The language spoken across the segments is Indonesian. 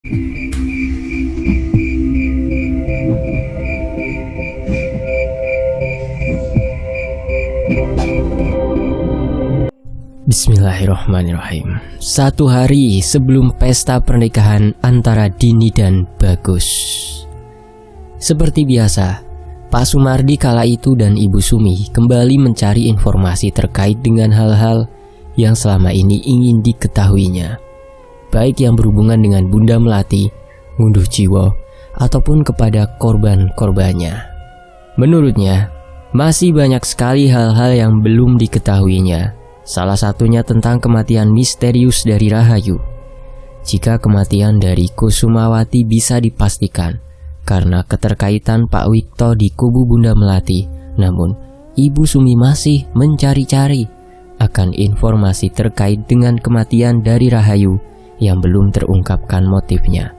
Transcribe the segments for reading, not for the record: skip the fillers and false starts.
Bismillahirrahmanirrahim. Satu hari sebelum pesta pernikahan antara Dini dan Bagus. Seperti biasa, Pak Sumardi kala itu dan Ibu Sumi kembali mencari informasi terkait dengan hal-hal yang selama ini ingin diketahuinya, baik yang berhubungan dengan Bunda Melati, Ngunduh Jiwo, ataupun kepada korban-korbannya. Menurutnya, masih banyak sekali hal-hal yang belum diketahuinya. Salah satunya tentang kematian misterius dari Rahayu. Jika kematian dari Kusumawati bisa dipastikan karena keterkaitan Pak Wikto di kubu Bunda Melati, namun Ibu Sumi masih mencari-cari akan informasi terkait dengan kematian dari Rahayu yang belum terungkapkan motifnya.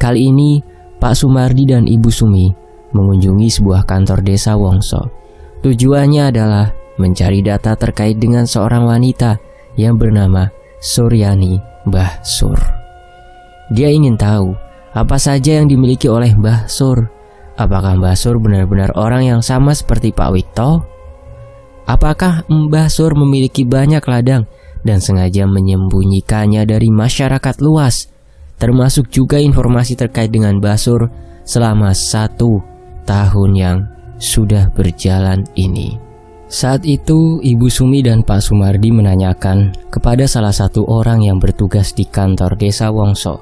Kali ini Pak Sumardi dan Ibu Sumi mengunjungi sebuah kantor desa Wongso. Tujuannya adalah mencari data terkait dengan seorang wanita yang bernama Suryani Mbah Sur. Dia ingin tahu apa saja yang dimiliki oleh Mbah Sur. Apakah Mbah Sur benar-benar orang yang sama seperti Pak Wikto? Apakah Mbah Sur memiliki banyak ladang dan sengaja menyembunyikannya dari masyarakat luas? Termasuk juga informasi terkait dengan Mbah Sur selama 1 tahun yang sudah berjalan ini. Saat itu, Ibu Sumi dan Pak Sumardi menanyakan kepada salah satu orang yang bertugas di kantor desa Wongso.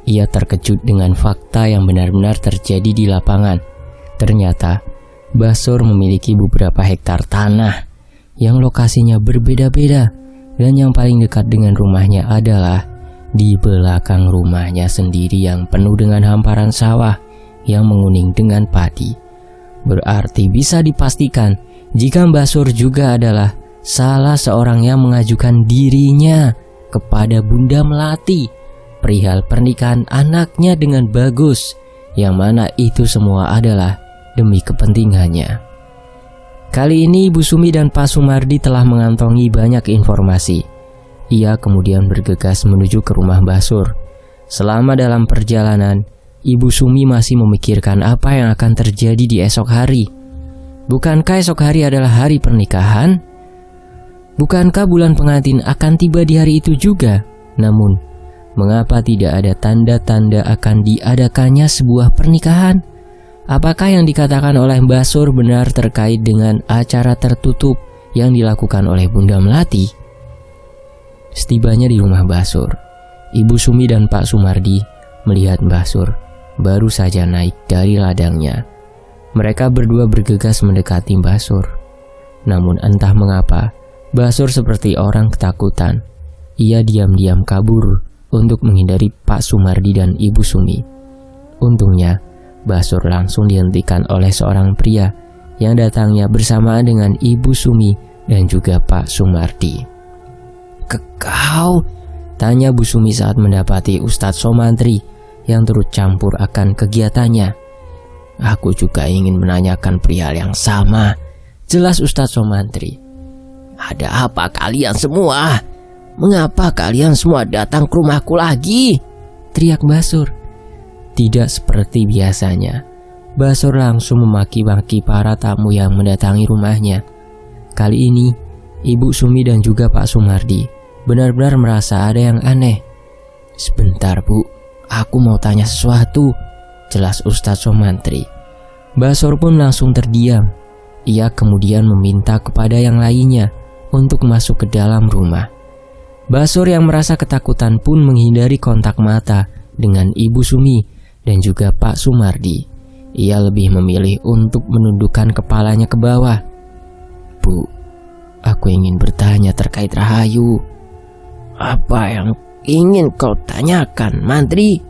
Ia terkejut dengan fakta yang benar-benar terjadi di lapangan. Ternyata, Mbah Sur memiliki beberapa hektar tanah yang lokasinya berbeda-beda, dan yang paling dekat dengan rumahnya adalah di belakang rumahnya sendiri yang penuh dengan hamparan sawah yang menguning dengan padi. Berarti bisa dipastikan jika Mbah Sur juga adalah salah seorang yang mengajukan dirinya kepada Bunda Melati perihal pernikahan anaknya dengan Bagus, yang mana itu semua adalah demi kepentingannya. Kali ini Ibu Sumi dan Pak Sumardi telah mengantongi banyak informasi. Ia kemudian bergegas menuju ke rumah Mbah Sur. Selama dalam perjalanan, Ibu Sumi masih memikirkan apa yang akan terjadi di esok hari. Bukankah esok hari adalah hari pernikahan? Bukankah bulan pengantin akan tiba di hari itu juga? Namun, mengapa tidak ada tanda-tanda akan diadakannya sebuah pernikahan? Apakah yang dikatakan oleh Mbah Sur benar terkait dengan acara tertutup yang dilakukan oleh Bunda Melati? Setibanya di rumah Mbah Sur, Ibu Sumi dan Pak Sumardi melihat Mbah Sur baru saja naik dari ladangnya. Mereka berdua bergegas mendekati Mbah Sur. Namun entah mengapa, Mbah Sur seperti orang ketakutan. Ia diam-diam kabur untuk menghindari Pak Sumardi dan Ibu Sumi. Untungnya, Mbah Sur langsung dihentikan oleh seorang pria yang datangnya bersamaan dengan Ibu Sumi dan juga Pak Sumardi. "Kau?" tanya Bu Sumi saat mendapati Ustadz Somantri yang turut campur akan kegiatannya. "Aku juga ingin menanyakan perihal yang sama," jelas Ustadz Somantri. "Ada apa kalian semua? Mengapa kalian semua datang ke rumahku lagi?" teriak Mbah Sur. Tidak seperti biasanya, Mbah Sur langsung memaki-maki para tamu yang mendatangi rumahnya. Kali ini, Ibu Sumi dan juga Pak Sumardi benar-benar merasa ada yang aneh. "Sebentar Bu, aku mau tanya sesuatu," jelas Ustadz Somantri. Mbah Sur pun langsung terdiam. Ia kemudian meminta kepada yang lainnya untuk masuk ke dalam rumah. Mbah Sur yang merasa ketakutan pun menghindari kontak mata dengan Ibu Sumi dan juga Pak Sumardi. Ia lebih memilih untuk menundukkan kepalanya ke bawah. "Bu, aku ingin bertanya terkait Rahayu." "Apa yang ingin kau tanyakan, Mantri?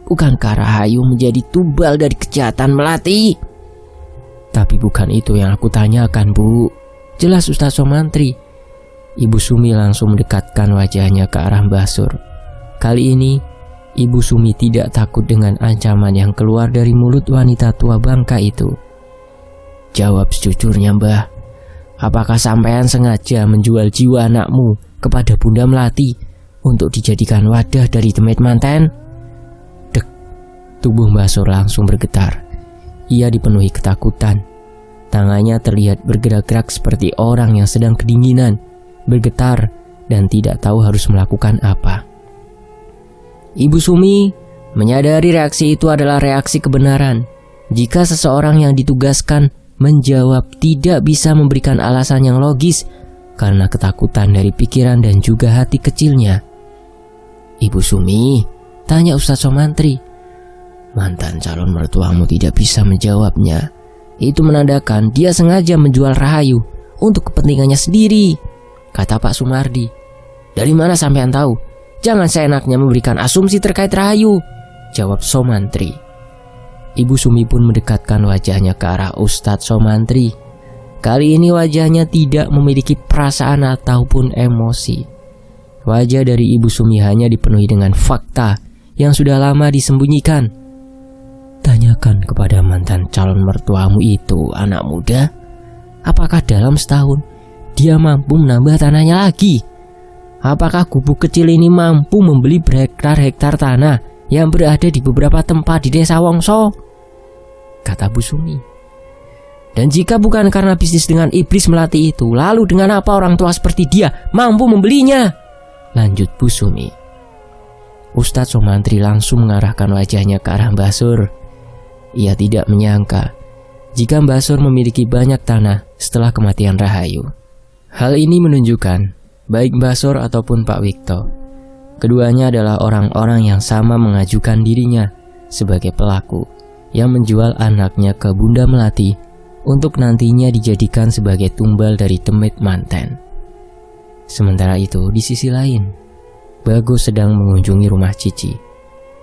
Bukankah Rahayu menjadi tumbal dari kejahatan Melati?" "Tapi bukan itu yang aku tanyakan, Bu," jelas Ustadz Somantri. Ibu Sumi langsung mendekatkan wajahnya ke arah Mbah Sur. Kali ini, Ibu Sumi tidak takut dengan ancaman yang keluar dari mulut wanita tua bangka itu. "Jawab sejujurnya, Mbah. Apakah sampean sengaja menjual jiwa anakmu kepada Bunda Melati untuk dijadikan wadah dari demit manten?" Tubuh Basur langsung bergetar. Ia dipenuhi ketakutan. Tangannya terlihat bergerak-gerak seperti orang yang sedang kedinginan, bergetar dan tidak tahu harus melakukan apa. Ibu Sumi menyadari reaksi itu adalah reaksi kebenaran. Jika seseorang yang ditugaskan menjawab tidak bisa memberikan alasan yang logis karena ketakutan dari pikiran dan juga hati kecilnya. Ibu Sumi, tanya Ustadz Somantri. Mantan calon mertuamu tidak bisa menjawabnya. Itu menandakan dia sengaja menjual Rahayu untuk kepentingannya sendiri, kata Pak Sumardi. Dari mana sampean tahu? Jangan seenaknya memberikan asumsi terkait Rahayu, jawab Somantri. Ibu Sumi pun mendekatkan wajahnya ke arah Ustadz Somantri. Kali ini wajahnya tidak memiliki perasaan ataupun emosi. Wajah dari Ibu Sumi hanya dipenuhi dengan fakta yang sudah lama disembunyikan. Tanyakan kepada mantan calon mertuamu itu, anak muda, apakah dalam setahun dia mampu menambah tanahnya lagi? Apakah gubuk kecil ini mampu membeli berhektar-hektar tanah yang berada di beberapa tempat di desa Wongso? Kata Bu Sumi. Dan jika bukan karena bisnis dengan iblis melati itu, lalu dengan apa orang tua seperti dia mampu membelinya? Lanjut Bu Sumi. Ustadz Somantri langsung mengarahkan wajahnya ke arah Mbah Sur. Ia tidak menyangka jika Mbah Sur memiliki banyak tanah setelah kematian Rahayu. Hal ini menunjukkan baik Mbah Sur ataupun Pak Wikto, keduanya adalah orang-orang yang sama mengajukan dirinya sebagai pelaku yang menjual anaknya ke Bunda Melati untuk nantinya dijadikan sebagai tumbal dari temit manten. Sementara itu, di sisi lain, Bagus sedang mengunjungi rumah Cici.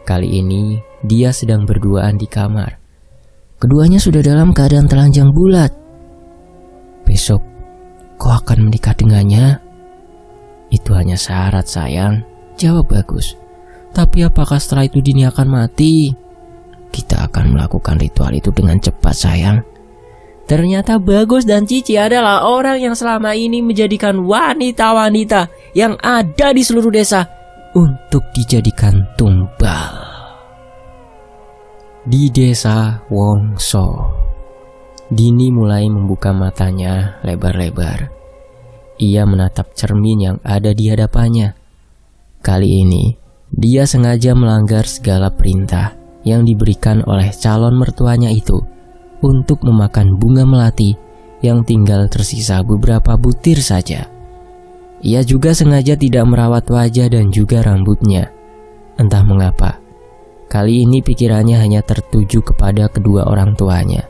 Kali ini, dia sedang berduaan di kamar. Keduanya sudah dalam keadaan telanjang bulat. Besok, kau akan menikah dengannya? Itu hanya syarat, sayang, jawab Bagus. Tapi apakah setelah itu Dini akan mati? Kita akan melakukan ritual itu dengan cepat, sayang. Ternyata Bagus dan Cici adalah orang yang selama ini menjadikan wanita-wanita yang ada di seluruh desa untuk dijadikan tumbal. Di desa Wongso, Dini mulai membuka matanya lebar-lebar. Ia menatap cermin yang ada di hadapannya. Kali ini, dia sengaja melanggar segala perintah yang diberikan oleh calon mertuanya itu untuk memakan bunga melati yang tinggal tersisa beberapa butir saja. Ia juga sengaja tidak merawat wajah dan juga rambutnya. Entah mengapa, kali ini pikirannya hanya tertuju kepada kedua orang tuanya.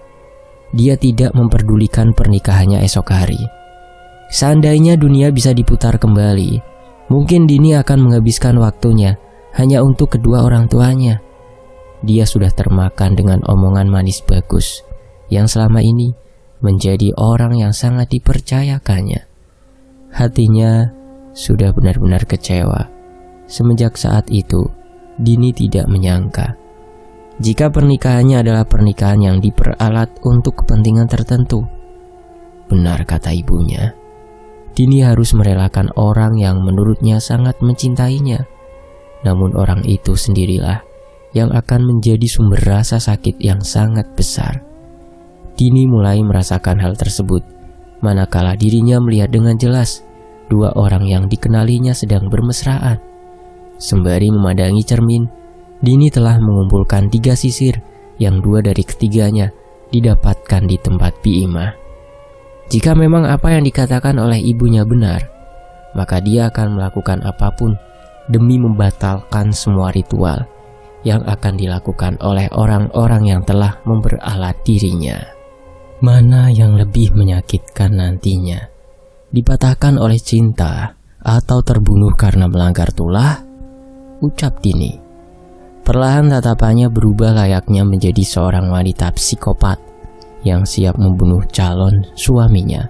Dia tidak memperdulikan pernikahannya esok hari. Seandainya dunia bisa diputar kembali, mungkin Dini akan menghabiskan waktunya hanya untuk kedua orang tuanya. Dia sudah termakan dengan omongan manis Bagus yang selama ini menjadi orang yang sangat dipercayakannya. Hatinya sudah benar-benar kecewa. Semenjak saat itu, Dini tidak menyangka jika pernikahannya adalah pernikahan yang diperalat untuk kepentingan tertentu. Benar kata ibunya, Dini harus merelakan orang yang menurutnya sangat mencintainya. Namun orang itu sendirilah yang akan menjadi sumber rasa sakit yang sangat besar. Dini mulai merasakan hal tersebut manakala dirinya melihat dengan jelas dua orang yang dikenalinya sedang bermesraan. Sembari memandangi cermin, Dini telah mengumpulkan 3 sisir yang 2 dari ketiganya didapatkan di tempat Biimah. Jika memang apa yang dikatakan oleh ibunya benar, maka dia akan melakukan apapun demi membatalkan semua ritual yang akan dilakukan oleh orang-orang yang telah memperalat dirinya. Mana yang lebih menyakitkan nantinya? Dipatahkan oleh cinta atau terbunuh karena melanggar tulah? Ucap Dini. Perlahan tatapannya berubah layaknya menjadi seorang wanita psikopat yang siap membunuh calon suaminya.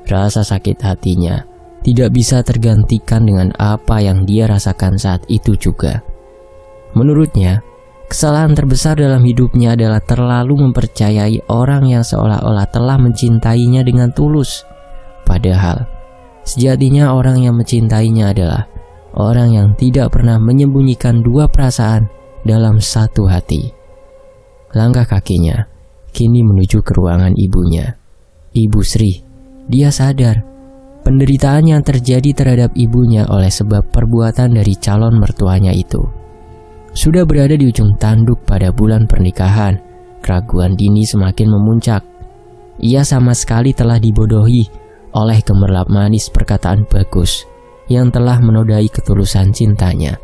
Rasa sakit hatinya tidak bisa tergantikan dengan apa yang dia rasakan saat itu juga. Menurutnya, kesalahan terbesar dalam hidupnya adalah terlalu mempercayai orang yang seolah-olah telah mencintainya dengan tulus. Padahal, sejatinya orang yang mencintainya adalah orang yang tidak pernah menyembunyikan dua perasaan dalam satu hati. Langkah kakinya kini menuju ke ruangan ibunya. Ibu Sri, dia sadar penderitaan yang terjadi terhadap ibunya oleh sebab perbuatan dari calon mertuanya itu. Sudah berada di ujung tanduk pada bulan pernikahan, keraguan Dini semakin memuncak. Ia sama sekali telah dibodohi oleh gemerlap manis perkataan Bagus yang telah menodai ketulusan cintanya.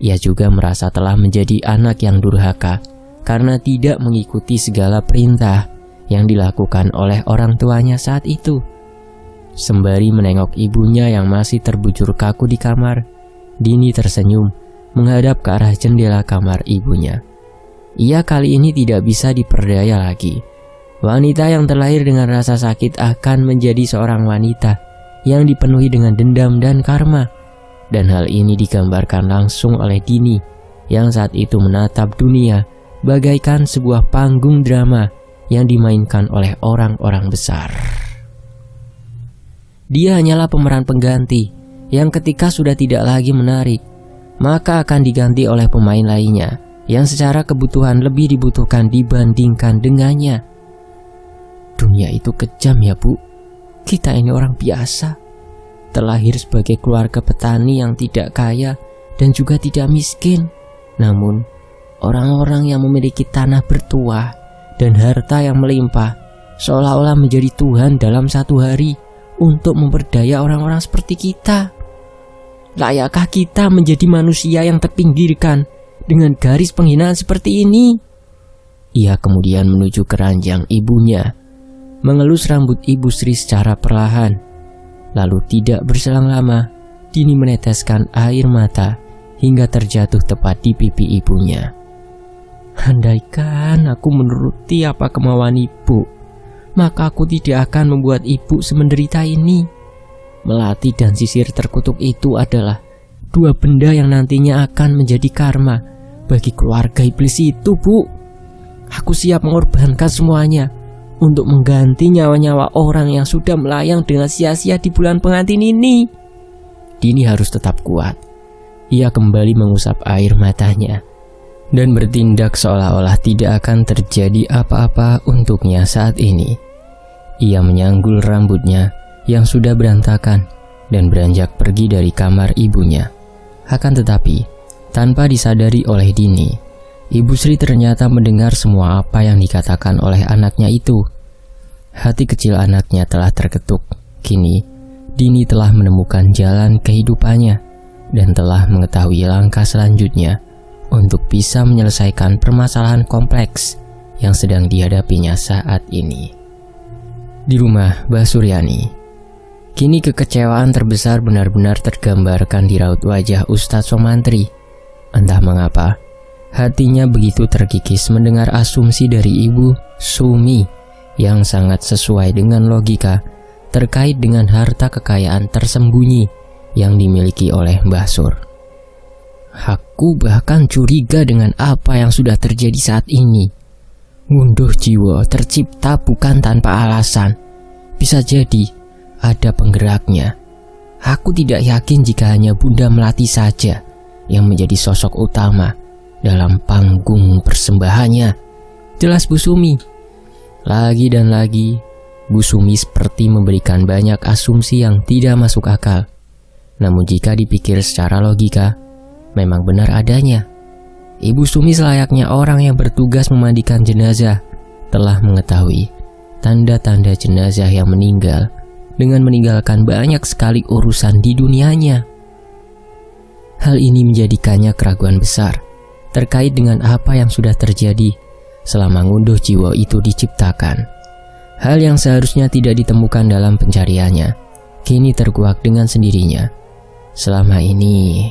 Ia juga merasa telah menjadi anak yang durhaka karena tidak mengikuti segala perintah yang dilakukan oleh orang tuanya saat itu. Sembari menengok ibunya yang masih terbujur kaku di kamar, Dini tersenyum menghadap ke arah jendela kamar ibunya. Ia kali ini tidak bisa diperdaya lagi. Wanita yang terlahir dengan rasa sakit akan menjadi seorang wanita yang dipenuhi dengan dendam dan karma. Dan hal ini digambarkan langsung oleh Dini yang saat itu menatap dunia bagaikan sebuah panggung drama yang dimainkan oleh orang-orang besar. Dia hanyalah pemeran pengganti yang ketika sudah tidak lagi menarik, maka akan diganti oleh pemain lainnya yang secara kebutuhan lebih dibutuhkan dibandingkan dengannya. Dunia itu kejam ya Bu. Kita ini orang biasa, terlahir sebagai keluarga petani yang tidak kaya dan juga tidak miskin. Namun orang-orang yang memiliki tanah bertuah dan harta yang melimpah seolah-olah menjadi Tuhan dalam satu hari untuk memperdaya orang-orang seperti kita. Layakkah kita menjadi manusia yang terpinggirkan dengan garis penghinaan seperti ini? Ia kemudian menuju ke ranjang ibunya, mengelus rambut Ibu Sri secara perlahan. Lalu tidak berselang lama, Dini meneteskan air mata hingga terjatuh tepat di pipi ibunya. Andaikan aku menuruti apa kemauan ibu, maka aku tidak akan membuat ibu semenderita ini. Melati dan sisir terkutuk itu adalah dua benda yang nantinya akan menjadi karma bagi keluarga iblis itu, Bu. Aku siap mengorbankan semuanya untuk mengganti nyawa-nyawa orang yang sudah melayang dengan sia-sia di bulan pengantin ini. Dini harus tetap kuat. Ia kembali mengusap air matanya dan bertindak seolah-olah tidak akan terjadi apa-apa untuknya saat ini. Ia menyanggul rambutnya yang sudah berantakan dan beranjak pergi dari kamar ibunya. Akan tetapi, tanpa disadari oleh Dini, Ibu Sri ternyata mendengar semua apa yang dikatakan oleh anaknya itu. Hati kecil anaknya telah terketuk. Kini, Dini telah menemukan jalan kehidupannya dan telah mengetahui langkah selanjutnya untuk bisa menyelesaikan permasalahan kompleks yang sedang dihadapinya saat ini. Di rumah Mbah Suryani, kini kekecewaan terbesar benar-benar tergambarkan di raut wajah Ustadz Somantri. Entah mengapa, hatinya begitu terkikis mendengar asumsi dari Ibu Sumi yang sangat sesuai dengan logika terkait dengan harta kekayaan tersembunyi yang dimiliki oleh Mbah Sur. Aku bahkan curiga dengan apa yang sudah terjadi saat ini. Ngunduh jiwa tercipta bukan tanpa alasan. Bisa jadi ada penggeraknya. Aku tidak yakin jika hanya Bunda Melati saja yang menjadi sosok utama dalam panggung persembahannya. Jelas Bu Sumi. Lagi dan lagi, Bu Sumi seperti memberikan banyak asumsi yang tidak masuk akal. Namun jika dipikir secara logika, memang benar adanya. Ibu Sumi selayaknya orang yang bertugas memandikan jenazah telah mengetahui tanda-tanda jenazah yang meninggal dengan meninggalkan banyak sekali urusan di dunianya. Hal ini menjadikannya keraguan besar terkait dengan apa yang sudah terjadi selama ngunduh jiwa itu diciptakan. Hal yang seharusnya tidak ditemukan dalam pencariannya kini terkuak dengan sendirinya. Selama ini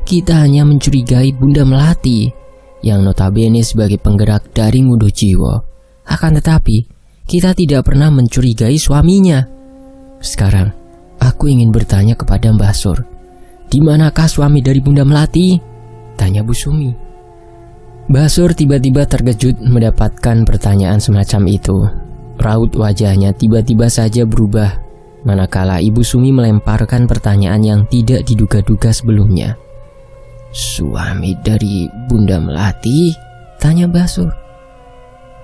kita hanya mencurigai Bunda Melati yang notabene sebagai penggerak dari ngunduh jiwa. Akan tetapi kita tidak pernah mencurigai suaminya. Sekarang aku ingin bertanya kepada Mbah Sur, di manakah suami dari Bunda Melati? Tanya Bu Sumi. Mbah Sur tiba-tiba terkejut mendapatkan pertanyaan semacam itu. Raut wajahnya tiba-tiba saja berubah manakala Ibu Sumi melemparkan pertanyaan yang tidak diduga-duga sebelumnya. Suami dari Bunda Melati? Tanya Basur.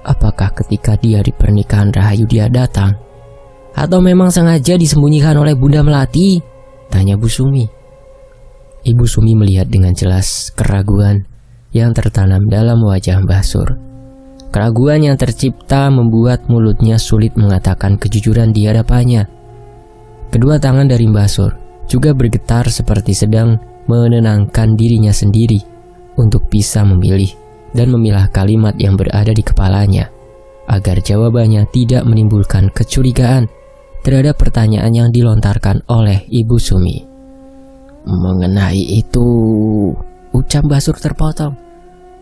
Apakah ketika di hari pernikahan Rahayu dia datang? Atau memang sengaja disembunyikan oleh Bunda Melati? Tanya Bu Sumi. Ibu Sumi melihat dengan jelas keraguan yang tertanam dalam wajah Basur. Keraguan yang tercipta membuat mulutnya sulit mengatakan kejujuran di hadapannya. Kedua tangan dari Basur juga bergetar seperti sedang menenangkan dirinya sendiri untuk bisa memilih dan memilah kalimat yang berada di kepalanya agar jawabannya tidak menimbulkan kecurigaan terhadap pertanyaan yang dilontarkan oleh Ibu Sumi. Mengenai itu, ucap Basur terpotong.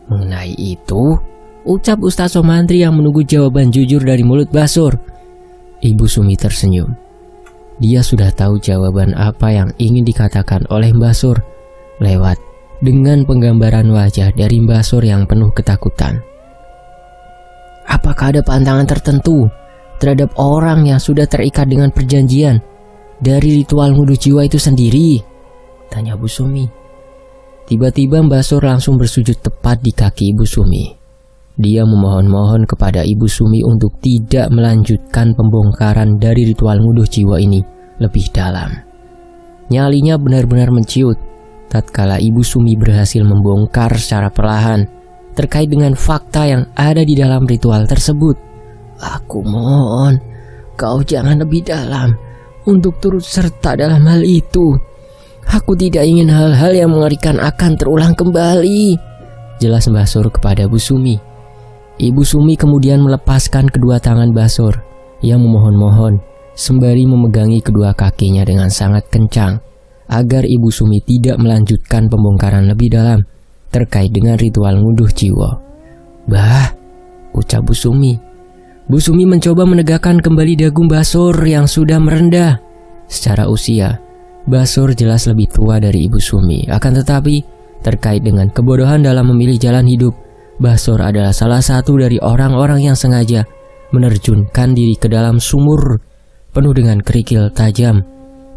Mengenai itu, ucap Ustaz Somantri yang menunggu jawaban jujur dari mulut Basur. Ibu Sumi tersenyum. Dia sudah tahu jawaban apa yang ingin dikatakan oleh Basur lewat dengan penggambaran wajah dari Basur yang penuh ketakutan. Apakah ada pantangan tertentu terhadap orang yang sudah terikat dengan perjanjian dari ritual nguduh jiwa itu sendiri? Tanya Bu Sumi. Tiba-tiba Basur langsung bersujud tepat di kaki Ibu Sumi. Dia memohon-mohon kepada Ibu Sumi untuk tidak melanjutkan pembongkaran dari ritual nguduh jiwa ini lebih dalam. Nyalinya benar-benar menciut tatkala Ibu Sumi berhasil membongkar secara perlahan terkait dengan fakta yang ada di dalam ritual tersebut. Aku mohon kau jangan lebih dalam untuk turut serta dalam hal itu. Aku tidak ingin hal-hal yang mengerikan akan terulang kembali, jelas Basur kepada Bu Sumi. Ibu Sumi kemudian melepaskan kedua tangan Basur yang memohon-mohon sembari memegangi kedua kakinya dengan sangat kencang agar Ibu Sumi tidak melanjutkan pembongkaran lebih dalam terkait dengan ritual nguduh jiwa. Bah, ucap Bu Sumi. Bu Sumi mencoba menegakkan kembali dagu Basur yang sudah merendah. Secara usia, Basur jelas lebih tua dari Ibu Sumi. Akan tetapi, terkait dengan kebodohan dalam memilih jalan hidup, Basur adalah salah satu dari orang-orang yang sengaja menerjunkan diri ke dalam sumur penuh dengan kerikil tajam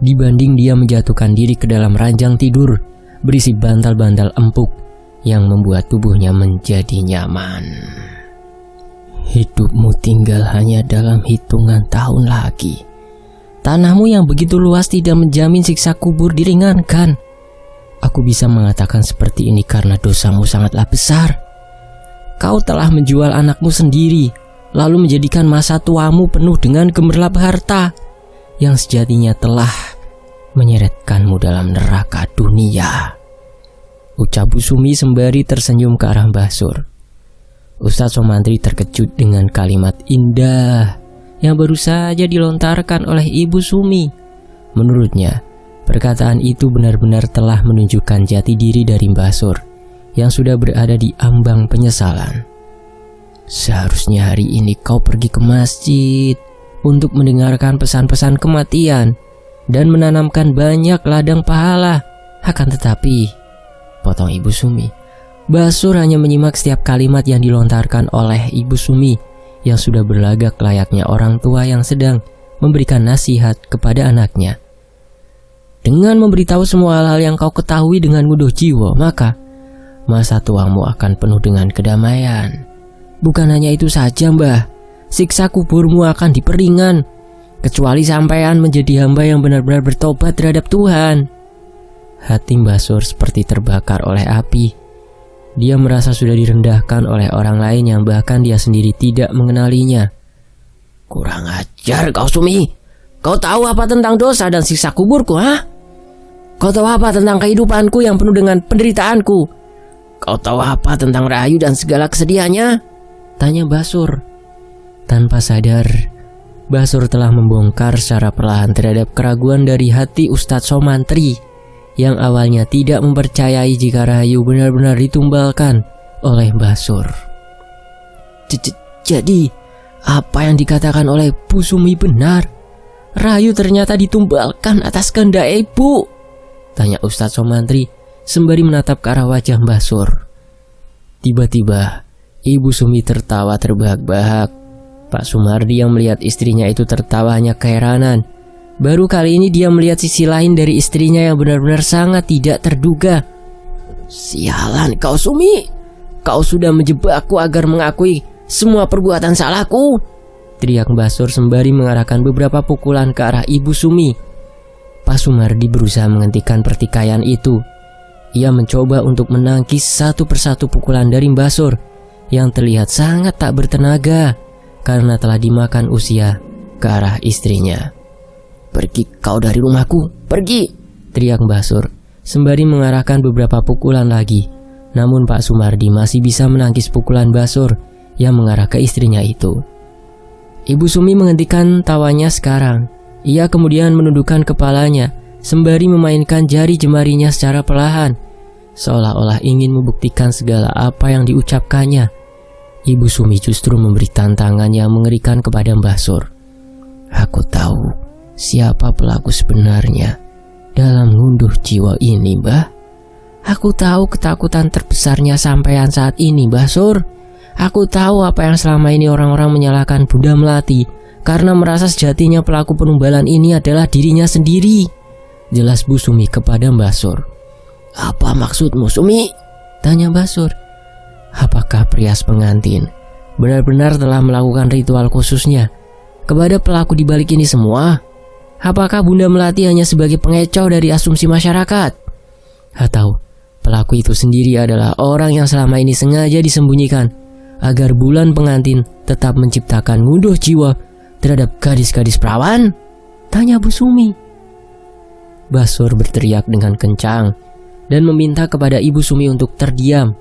dibanding dia menjatuhkan diri ke dalam ranjang tidur berisi bantal-bantal empuk yang membuat tubuhnya menjadi nyaman. Hidupmu tinggal hanya dalam hitungan tahun lagi. Tanahmu yang begitu luas tidak menjamin siksa kubur diringankan. Aku bisa mengatakan seperti ini karena dosamu sangatlah besar. Kau telah menjual anakmu sendiri, lalu menjadikan masa tuamu penuh dengan gemerlap harta yang sejatinya telah menyeretkanmu dalam neraka dunia. Ucap Bu Sumi sembari tersenyum ke arah Basur. Ustaz Somantri terkejut dengan kalimat indah yang baru saja dilontarkan oleh Ibu Sumi. Menurutnya, perkataan itu benar-benar telah menunjukkan jati diri dari Basur yang sudah berada di ambang penyesalan. Seharusnya hari ini kau pergi ke masjid untuk mendengarkan pesan-pesan kematian dan menanamkan banyak ladang pahala. Akan tetapi, potong Ibu Sumi, Basur hanya menyimak setiap kalimat yang dilontarkan oleh Ibu Sumi yang sudah berlagak layaknya orang tua yang sedang memberikan nasihat kepada anaknya. Dengan memberitahu semua hal-hal yang kau ketahui dengan nguduh jiwa, maka masa tuamu akan penuh dengan kedamaian. Bukan hanya itu saja, Mbah, siksa kuburmu akan diperingan, kecuali sampean menjadi hamba yang benar-benar bertobat terhadap Tuhan. Hati Basur seperti terbakar oleh api. Dia merasa sudah direndahkan oleh orang lain yang bahkan dia sendiri tidak mengenalinya. Kurang ajar kau, Sumi. Kau tahu apa tentang dosa dan siksa kuburku, ha? Kau tahu apa tentang kehidupanku yang penuh dengan penderitaanku? Kau tahu apa tentang Rahayu dan segala kesedihannya? Tanya Basur. Tanpa sadar, Basur telah membongkar secara perlahan terhadap keraguan dari hati Ustadz Somantri yang awalnya tidak mempercayai jika Rahayu benar-benar ditumbalkan oleh Basur. Jadi, apa yang dikatakan oleh Bu Sumi benar? Rahayu ternyata ditumbalkan atas kehendak Ibu? Tanya Ustadz Somantri sembari menatap ke arah wajah Basur. Tiba-tiba, Ibu Sumi tertawa terbahak-bahak. Pak Sumardi yang melihat istrinya itu tertawa hanya keheranan. Baru kali ini dia melihat sisi lain dari istrinya yang benar-benar sangat tidak terduga. Sialan kau Sumi, kau sudah menjebakku agar mengakui semua perbuatan salahku, teriak Mbah Sur sembari mengarahkan beberapa pukulan ke arah Ibu Sumi. Pak Sumardi berusaha menghentikan pertikaian itu. Ia mencoba untuk menangkis satu persatu pukulan dari Mbah Sur yang terlihat sangat tak bertenaga karena telah dimakan usia ke arah istrinya. Pergi kau dari rumahku, pergi, teriak Mbah Sur sembari mengarahkan beberapa pukulan lagi. Namun Pak Sumardi masih bisa menangkis pukulan Mbah Sur yang mengarah ke istrinya itu. Ibu Sumi menghentikan tawanya sekarang. Ia kemudian menundukkan kepalanya sembari memainkan jari jemarinya secara perlahan, seolah-olah ingin membuktikan segala apa yang diucapkannya. Ibu Sumi justru memberi tantangan yang mengerikan kepada Mbah Sur. Aku tahu siapa pelaku sebenarnya dalam ngunduh jiwa ini, Mbah. Aku tahu ketakutan terbesarnya sampean saat ini, Mbah Sur. Aku tahu apa yang selama ini orang-orang menyalahkan Bunda Melati karena merasa sejatinya pelaku penumbalan ini adalah dirinya sendiri, jelas Bu Sumi kepada Mbah Sur. Apa maksudmu, Sumi? Tanya Mbah Sur. Apakah perias pengantin benar-benar telah melakukan ritual khususnya kepada pelaku di balik ini semua? Apakah Bunda Melati hanya sebagai pengecoh dari asumsi masyarakat? Atau pelaku itu sendiri adalah orang yang selama ini sengaja disembunyikan agar bulan pengantin tetap menciptakan ngunduh jiwa terhadap gadis-gadis perawan? Tanya Bu Sumi. Mbah Sur berteriak dengan kencang dan meminta kepada Ibu Sumi untuk terdiam.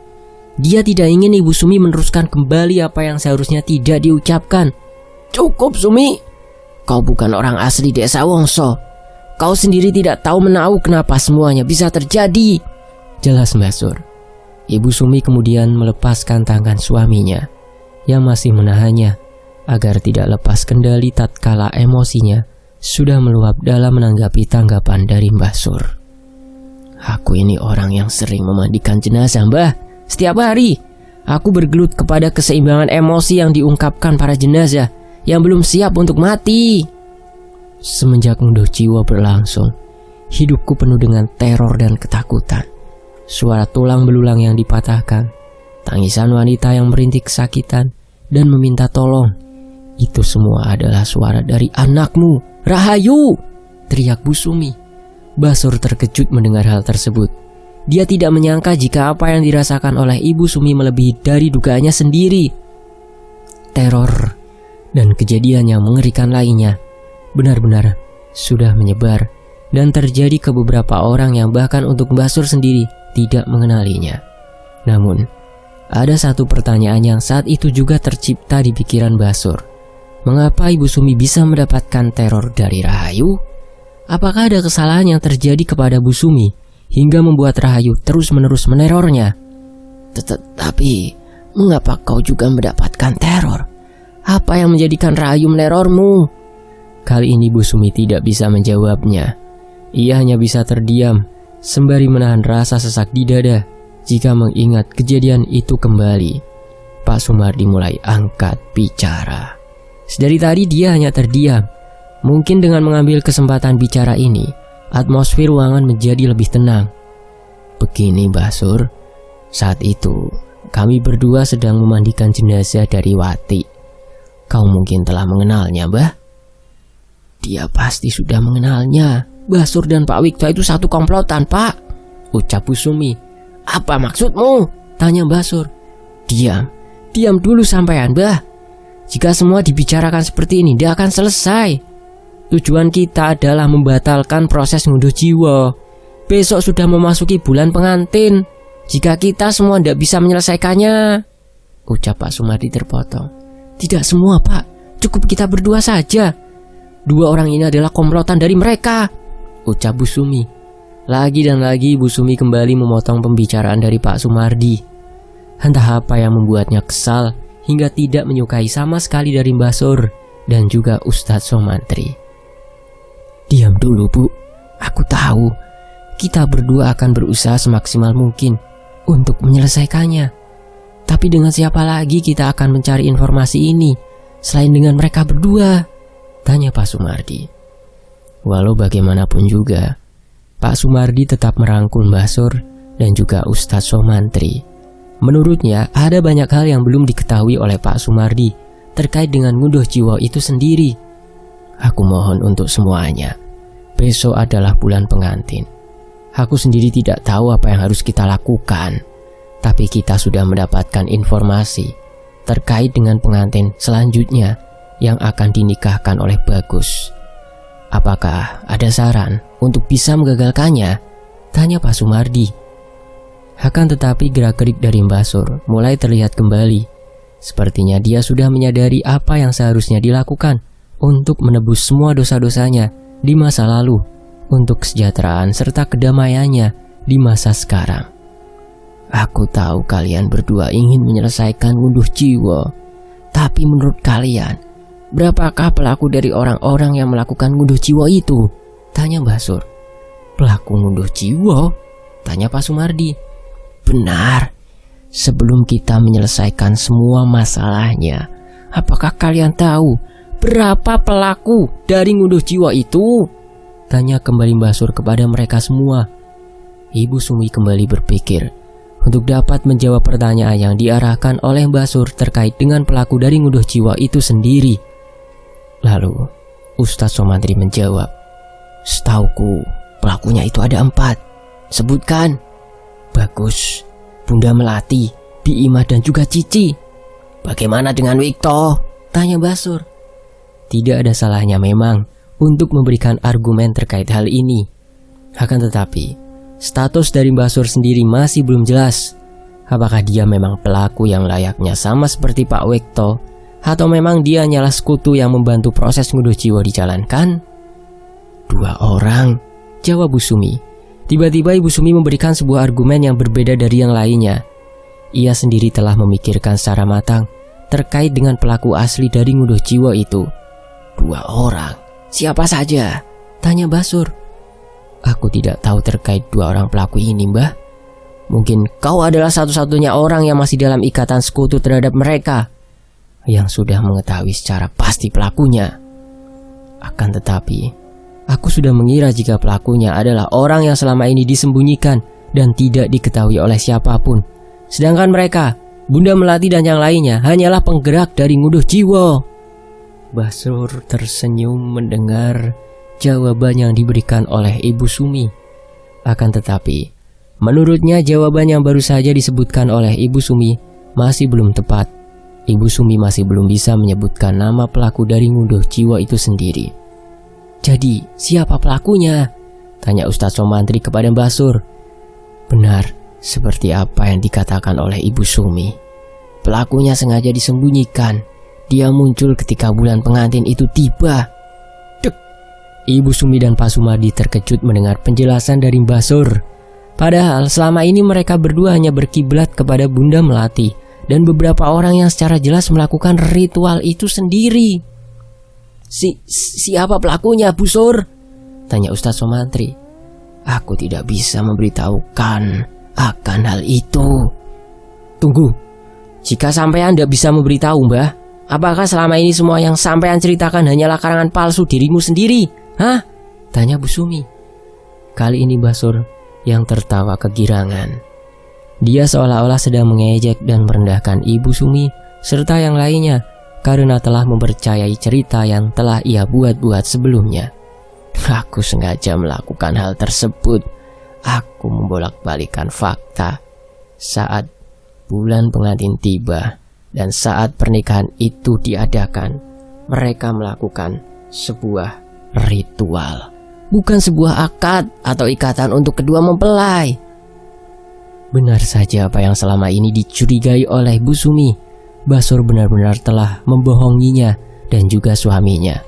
Dia tidak ingin Ibu Sumi meneruskan kembali apa yang seharusnya tidak diucapkan. Cukup Sumi, kau bukan orang asli desa Wongso. Kau sendiri tidak tahu menahu kenapa semuanya bisa terjadi, jelas Mbah Sur. Ibu Sumi kemudian melepaskan tangan suaminya yang masih menahannya agar tidak lepas kendali tatkala emosinya sudah meluap dalam menanggapi tanggapan dari Mbah Sur. Aku ini orang yang sering memandikan jenazah, Mbah. Setiap hari aku bergelut kepada keseimbangan emosi yang diungkapkan para jenazah yang belum siap untuk mati. Semenjak ngunduh jiwa berlangsung, hidupku penuh dengan teror dan ketakutan. Suara tulang belulang yang dipatahkan, tangisan wanita yang merintih kesakitan dan meminta tolong, itu semua adalah suara dari anakmu, Rahayu, teriak Bu Sumi. Mbah Sur terkejut mendengar hal tersebut. Dia tidak menyangka jika apa yang dirasakan oleh Ibu Sumi melebihi dari dugaannya sendiri. Teror dan kejadian yang mengerikan lainnya benar-benar sudah menyebar dan terjadi ke beberapa orang yang bahkan untuk Mbah Sur sendiri tidak mengenalinya. Namun, ada satu pertanyaan yang saat itu juga tercipta di pikiran Mbah Sur. Mengapa Ibu Sumi bisa mendapatkan teror dari Rahayu? Apakah ada kesalahan yang terjadi kepada Bu Sumi hingga membuat Rahayu terus-menerus menerornya? Tetapi, mengapa kau juga mendapatkan teror? Apa yang menjadikan Rahayu menerormu? Kali ini Bu Sumi tidak bisa menjawabnya. Ia hanya bisa terdiam sembari menahan rasa sesak di dada jika mengingat kejadian itu kembali. Pak Sumardi mulai angkat bicara. Sedari tadi dia hanya terdiam. Mungkin dengan mengambil kesempatan bicara ini, atmosfer ruangan menjadi lebih tenang. Begini Mbah Sur, saat itu kami berdua sedang memandikan jenazah dari Wati. Kau mungkin telah mengenalnya, Mbah? Dia pasti sudah mengenalnya. Mbah Sur dan Pak Wikto itu satu komplotan, Pak, ucap Bu Sumi. Apa maksudmu? Tanya Mbah Sur. Diam dulu sampean, Mbah. Jika semua dibicarakan seperti ini, dia akan selesai. Tujuan kita adalah membatalkan proses ngunduh jiwa. Besok sudah memasuki bulan pengantin. Jika kita semua tidak bisa menyelesaikannya, ucap Pak Sumardi terpotong. Tidak semua, Pak. Cukup kita berdua saja. 2 orang ini adalah komplotan dari mereka, ucap Bu Sumi. Lagi dan lagi Bu Sumi kembali memotong pembicaraan dari Pak Sumardi. Entah apa yang membuatnya kesal hingga tidak menyukai sama sekali dari Mbah Sur dan juga Ustadz Somantri. Diam dulu, Bu. Aku tahu kita berdua akan berusaha semaksimal mungkin untuk menyelesaikannya. Tapi dengan siapa lagi kita akan mencari informasi ini selain dengan mereka berdua? Tanya Pak Sumardi. Walau bagaimanapun juga, Pak Sumardi tetap merangkul Mbah Sur dan juga Ustadz Somantri. Menurutnya ada banyak hal yang belum diketahui oleh Pak Sumardi terkait dengan ngunduh jiwa itu sendiri. Aku mohon untuk semuanya, besok adalah bulan pengantin. Aku sendiri tidak tahu apa yang harus kita lakukan, tapi kita sudah mendapatkan informasi terkait dengan pengantin selanjutnya yang akan dinikahkan oleh Bagus. Apakah ada saran untuk bisa menggagalkannya? Tanya Pak Sumardi. Akan tetapi gerak-gerik dari Mbah Sur mulai terlihat kembali. Sepertinya dia sudah menyadari apa yang seharusnya dilakukan untuk menebus semua dosa-dosanya di masa lalu untuk kesejahteraan serta kedamaiannya di masa sekarang. Aku tahu kalian berdua ingin menyelesaikan ngunduh jiwa, tapi menurut kalian, berapakah pelaku dari orang-orang yang melakukan ngunduh jiwa itu? Tanya Mbah Sur. Pelaku ngunduh jiwa? Tanya Pak Sumardi. Benar. Sebelum kita menyelesaikan semua masalahnya, apakah kalian tahu berapa pelaku dari ngunduh jiwa itu? Tanya kembali Mbah Sur kepada mereka semua. Ibu Sumi kembali berpikir untuk dapat menjawab pertanyaan yang diarahkan oleh Mbah Sur terkait dengan pelaku dari ngunduh jiwa itu sendiri. Lalu Ustadz Somantri menjawab, setauku pelakunya itu ada 4. Sebutkan. Bagus, Bunda Melati, Bi Imah dan juga Cici. Bagaimana dengan Wikto? Tanya Mbah Sur. Tidak ada salahnya memang untuk memberikan argumen terkait hal ini. Akan tetapi status dari Mbah Sur sendiri masih belum jelas. Apakah dia memang pelaku yang layaknya sama seperti Pak Wikto, atau memang dia hanyalah sekutu yang membantu proses ngunduh jiwa dijalankan? 2 orang, jawab Bu Sumi. Tiba-tiba Ibu Sumi memberikan sebuah argumen yang berbeda dari yang lainnya. Ia sendiri telah memikirkan secara matang terkait dengan pelaku asli dari ngunduh jiwa itu. 2 orang? Siapa saja? Tanya Mbah Sur. Aku tidak tahu terkait 2 orang pelaku ini, Mbah. Mungkin kau adalah satu-satunya orang yang masih dalam ikatan sekutu terhadap mereka, yang sudah mengetahui secara pasti pelakunya. Akan tetapi aku sudah mengira jika pelakunya adalah orang yang selama ini disembunyikan dan tidak diketahui oleh siapapun. Sedangkan mereka, Bunda Melati dan yang lainnya, hanyalah penggerak dari ngunduh jiwa. Mbah Sur tersenyum mendengar jawaban yang diberikan oleh Ibu Sumi. Akan tetapi, menurutnya jawaban yang baru saja disebutkan oleh Ibu Sumi masih belum tepat. Ibu Sumi masih belum bisa menyebutkan nama pelaku dari ngunduh jiwa itu sendiri. Jadi, siapa pelakunya? Tanya Ustadz Somantri kepada Mbah Sur. Benar, seperti apa yang dikatakan oleh Ibu Sumi. Pelakunya sengaja disembunyikan. Dia muncul ketika bulan pengantin itu tiba. Dek! Ibu Sumi dan Pak Sumardi terkejut mendengar penjelasan dari Mbah Sur. Padahal selama ini mereka berdua hanya berkiblat kepada Bunda Melati dan beberapa orang yang secara jelas melakukan ritual itu sendiri. Siapa pelakunya, Bu Sur? Tanya Ustadz Somantri. Aku tidak bisa memberitahukan akan hal itu. Tunggu, jika sampean tidak bisa memberitahu, Mbah, apakah selama ini semua yang sampean ceritakan hanyalah karangan palsu dirimu sendiri? Hah? Tanya Bu Sumi. Kali ini Mbah Sur yang tertawa kegirangan. Dia seolah-olah sedang mengejek dan merendahkan Ibu Sumi serta yang lainnya karena telah mempercayai cerita yang telah ia buat-buat sebelumnya. Aku sengaja melakukan hal tersebut. Aku membolak-balikan fakta. Saat bulan pengantin tiba dan saat pernikahan itu diadakan, mereka melakukan sebuah ritual, bukan sebuah akad atau ikatan untuk kedua mempelai. Benar saja apa yang selama ini dicurigai oleh Bu Sumi. Mbah Sur benar-benar telah membohonginya dan juga suaminya.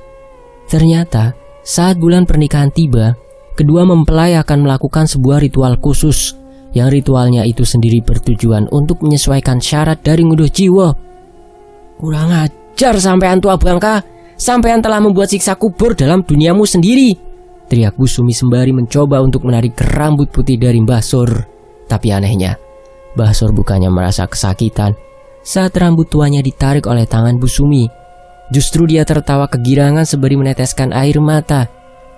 Ternyata saat bulan pernikahan tiba, kedua mempelai akan melakukan sebuah ritual khusus, yang ritualnya itu sendiri bertujuan untuk menyesuaikan syarat dari ngunduh jiwa. Kurang ajar sampean tua bangka, sampean telah membuat siksa kubur dalam duniamu sendiri, teriak Bu Sumi sembari mencoba untuk menarik rambut putih dari Mbah Sur. Tapi anehnya, Mbah Sur bukannya merasa kesakitan saat rambut tuanya ditarik oleh tangan Bu Sumi. Justru dia tertawa kegirangan sembari meneteskan air mata.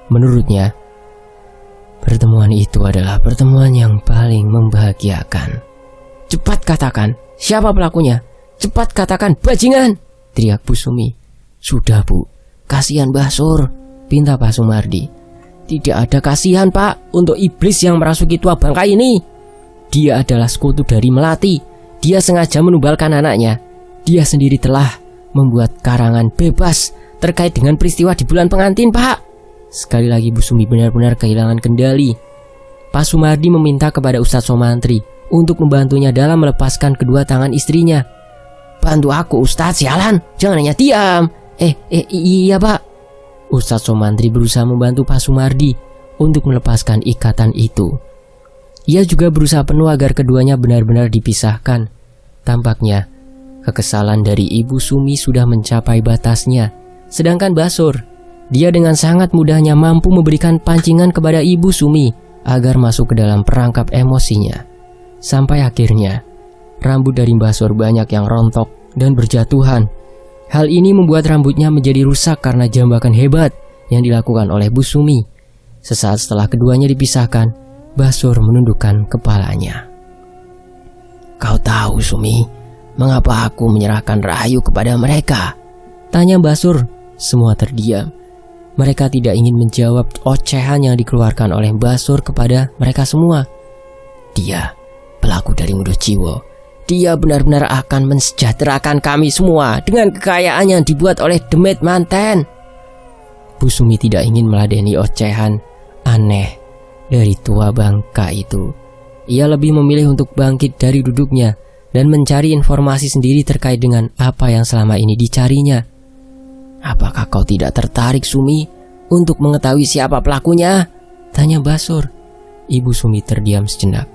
Menurutnya, Pertemuan itu adalah pertemuan yang paling membahagiakan. Cepat katakan, siapa pelakunya? Cepat katakan, bajingan! Teriak Bu Sumi. Sudah Bu, kasihan Mbah Sur, pinta Pak Sumardi. Tidak ada kasihan Pak untuk iblis yang merasuki tua bangka ini. Dia adalah sekutu dari Melati. Dia sengaja menumbalkan anaknya. Dia sendiri telah membuat karangan bebas terkait dengan peristiwa di bulan pengantin Pak. Sekali lagi Bu Sumi benar-benar kehilangan kendali. Pak Sumardi meminta kepada Ustadz Somantri untuk membantunya dalam melepaskan kedua tangan istrinya. Bantu aku Ustadz, sialan, jangan hanya diam. Iya Pak. Ustadz Somantri berusaha membantu Pak Sumardi untuk melepaskan ikatan itu. Ia juga berusaha penuh agar keduanya benar-benar dipisahkan. Tampaknya kekesalan dari Ibu Sumi sudah mencapai batasnya. Sedangkan Basur, dia dengan sangat mudahnya mampu memberikan pancingan kepada Ibu Sumi agar masuk ke dalam perangkap emosinya. Sampai akhirnya rambut dari Basur banyak yang rontok dan berjatuhan. Hal ini membuat rambutnya menjadi rusak karena jambakan hebat yang dilakukan oleh Bu Sumi. Sesaat setelah keduanya dipisahkan, Basur menundukkan kepalanya. Kau tahu Sumi, mengapa aku menyerahkan Rahayu kepada mereka? Tanya Basur. Semua terdiam. Mereka tidak ingin menjawab ocehan yang dikeluarkan oleh Basur kepada mereka semua. Dia pelaku dari Mudo Jiwo. Dia benar-benar akan mensejahterakan kami semua dengan kekayaan yang dibuat oleh Demit Manten. Bu Sumi tidak ingin meladeni ocehan aneh dari tua bangka itu. Ia lebih memilih untuk bangkit dari duduknya dan mencari informasi sendiri terkait dengan apa yang selama ini dicarinya. Apakah kau tidak tertarik Sumi untuk mengetahui siapa pelakunya? Tanya Basur. Ibu Sumi terdiam sejenak.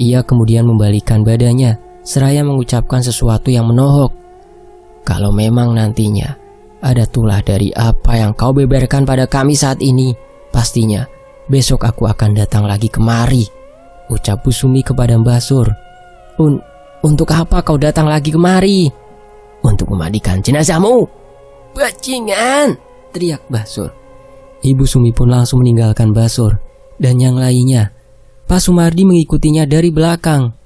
Ia kemudian membalikkan badannya seraya mengucapkan sesuatu yang menohok. Kalau memang nantinya ada tulah dari apa yang kau beberkan pada kami saat ini, pastinya besok aku akan datang lagi kemari, ucap Bu Sumi kepada Basur. Untuk apa kau datang lagi kemari? Untuk memandikan jenazahmu. Bajingan, teriak Basur. Ibu Sumi pun langsung meninggalkan Basur dan yang lainnya. Pak Sumardi mengikutinya dari belakang.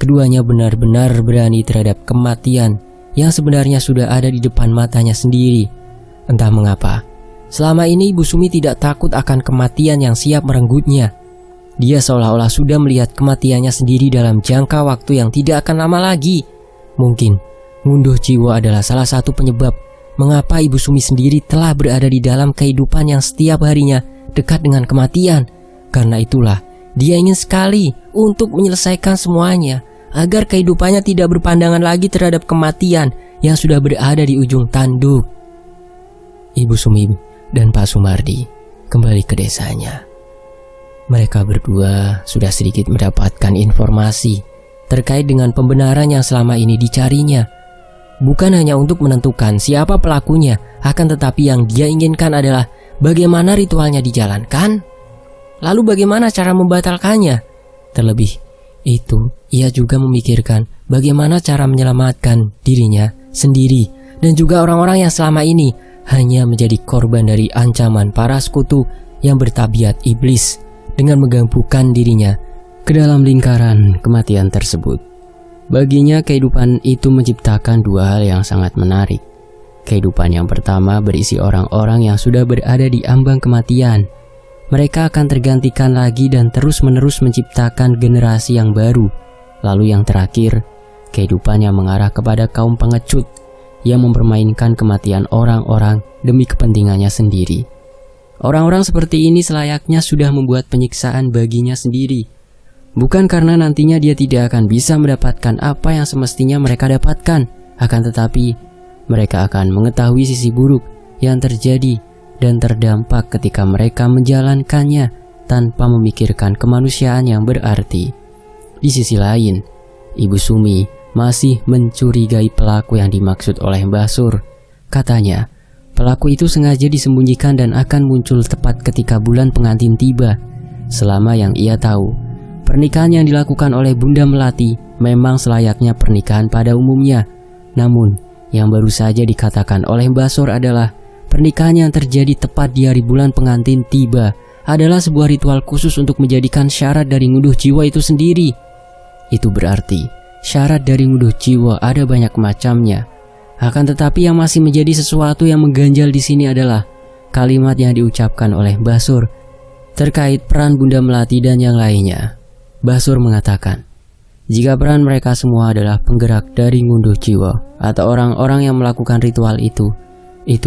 Keduanya benar-benar berani terhadap kematian yang sebenarnya sudah ada di depan matanya sendiri. Entah mengapa, selama ini Ibu Sumi tidak takut akan kematian yang siap merenggutnya. Dia seolah-olah sudah melihat kematiannya sendiri dalam jangka waktu yang tidak akan lama lagi. Mungkin ngunduh jiwa adalah salah satu penyebab mengapa Ibu Sumi sendiri telah berada di dalam kehidupan yang setiap harinya dekat dengan kematian. Karena itulah dia ingin sekali untuk menyelesaikan semuanya, agar kehidupannya tidak berpandangan lagi terhadap kematian yang sudah berada di ujung tanduk. Ibu Sumi dan Pak Sumardi kembali ke desanya. Mereka berdua sudah sedikit mendapatkan informasi terkait dengan pembenaran yang selama ini dicarinya. Bukan hanya untuk menentukan siapa pelakunya, akan tetapi yang dia inginkan adalah bagaimana ritualnya dijalankan, lalu bagaimana cara membatalkannya. Terlebih itu, ia juga memikirkan bagaimana cara menyelamatkan dirinya sendiri dan juga orang-orang yang selama ini hanya menjadi korban dari ancaman para sekutu yang bertabiat iblis dengan menggabungkan dirinya ke dalam lingkaran kematian tersebut. Baginya kehidupan itu menciptakan dua hal yang sangat menarik. Kehidupan yang pertama berisi orang-orang yang sudah berada di ambang kematian. Mereka akan tergantikan lagi dan terus-menerus menciptakan generasi yang baru. Lalu yang terakhir, kehidupan yang mengarah kepada kaum pengecut yang mempermainkan kematian orang-orang demi kepentingannya sendiri. Orang-orang seperti ini selayaknya sudah membuat penyiksaan baginya sendiri. Bukan karena nantinya dia tidak akan bisa mendapatkan apa yang semestinya mereka dapatkan, akan tetapi mereka akan mengetahui sisi buruk yang terjadi dan terdampak ketika mereka menjalankannya tanpa memikirkan kemanusiaan yang berarti. Di sisi lain, Ibu Sumi masih mencurigai pelaku yang dimaksud oleh Basur. Katanya, pelaku itu sengaja disembunyikan dan akan muncul tepat ketika bulan pengantin tiba. Selama yang ia tahu, pernikahan yang dilakukan oleh Bunda Melati memang selayaknya pernikahan pada umumnya. Namun, yang baru saja dikatakan oleh Basur adalah pernikahan yang terjadi tepat di hari bulan pengantin tiba adalah sebuah ritual khusus untuk menjadikan syarat dari ngunduh jiwa itu sendiri. Itu berarti syarat dari ngunduh jiwa ada banyak macamnya. Akan tetapi yang masih menjadi sesuatu yang mengganjal di sini adalah kalimat yang diucapkan oleh Mbah Sur terkait peran Bunda Melati dan yang lainnya. Mbah Sur mengatakan, jika peran mereka semua adalah penggerak dari ngunduh jiwa atau orang-orang yang melakukan ritual itu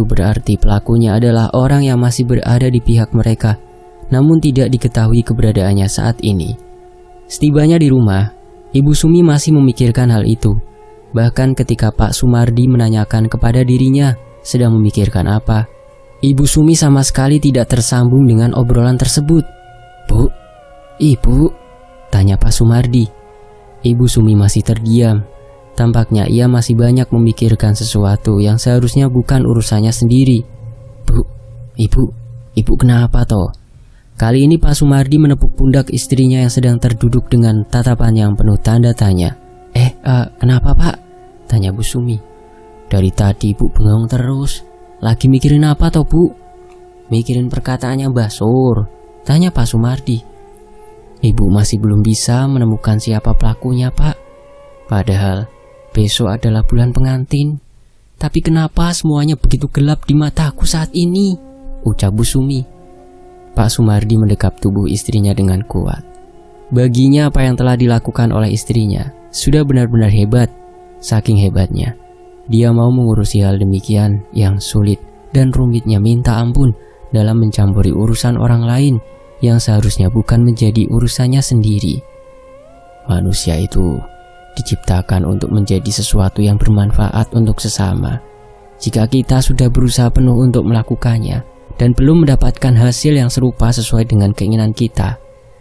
berarti pelakunya adalah orang yang masih berada di pihak mereka, namun tidak diketahui keberadaannya saat ini. Setibanya di rumah, Ibu Sumi masih memikirkan hal itu. Bahkan ketika Pak Sumardi menanyakan kepada dirinya sedang memikirkan apa, Ibu Sumi sama sekali tidak tersambung dengan obrolan tersebut. "Bu, Ibu," tanya Pak Sumardi. Ibu Sumi masih terdiam. Tampaknya ia masih banyak memikirkan sesuatu yang seharusnya bukan urusannya sendiri. "Bu, Ibu kenapa toh?" Kali ini Pak Sumardi menepuk pundak istrinya yang sedang terduduk dengan tatapan yang penuh tanda tanya. Kenapa Pak?" tanya Bu Sumi. "Dari tadi Bu bengong terus. Lagi mikirin apa toh Bu?" "Mikirin perkataannya Mbah Sur," tanya Pak Sumardi. "Ibu masih belum bisa menemukan siapa pelakunya Pak. Padahal besok adalah bulan pengantin. Tapi kenapa semuanya begitu gelap di mataku saat ini?" ucap Bu Sumi. Pak Sumardi mendekap tubuh istrinya dengan kuat. Baginya apa yang telah dilakukan oleh istrinya sudah benar-benar hebat. Saking hebatnya, dia mau mengurusi hal demikian yang sulit dan rumitnya minta ampun dalam mencampuri urusan orang lain yang seharusnya bukan menjadi urusannya sendiri. Manusia itu diciptakan untuk menjadi sesuatu yang bermanfaat untuk sesama. Jika kita sudah berusaha penuh untuk melakukannya dan belum mendapatkan hasil yang serupa sesuai dengan keinginan kita,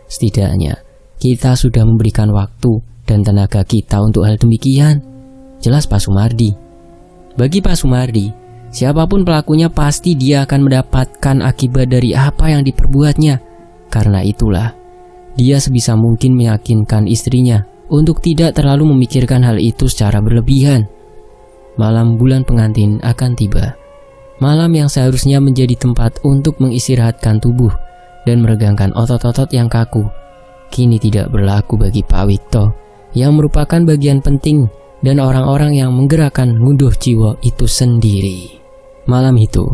setidaknya kita sudah memberikan waktu dan tenaga kita untuk hal demikian. Jelas Pak Sumardi. Bagi Pak Sumardi, siapapun pelakunya pasti dia akan mendapatkan akibat dari apa yang diperbuatnya. Karena itulah, dia sebisa mungkin meyakinkan istrinya untuk tidak terlalu memikirkan hal itu secara berlebihan. Malam bulan pengantin akan tiba. Malam yang seharusnya menjadi tempat untuk mengistirahatkan tubuh dan meregangkan otot-otot yang kaku, kini tidak berlaku bagi Pak Wikto, yang merupakan bagian penting dan orang-orang yang menggerakkan ngunduh jiwa itu sendiri. Malam itu,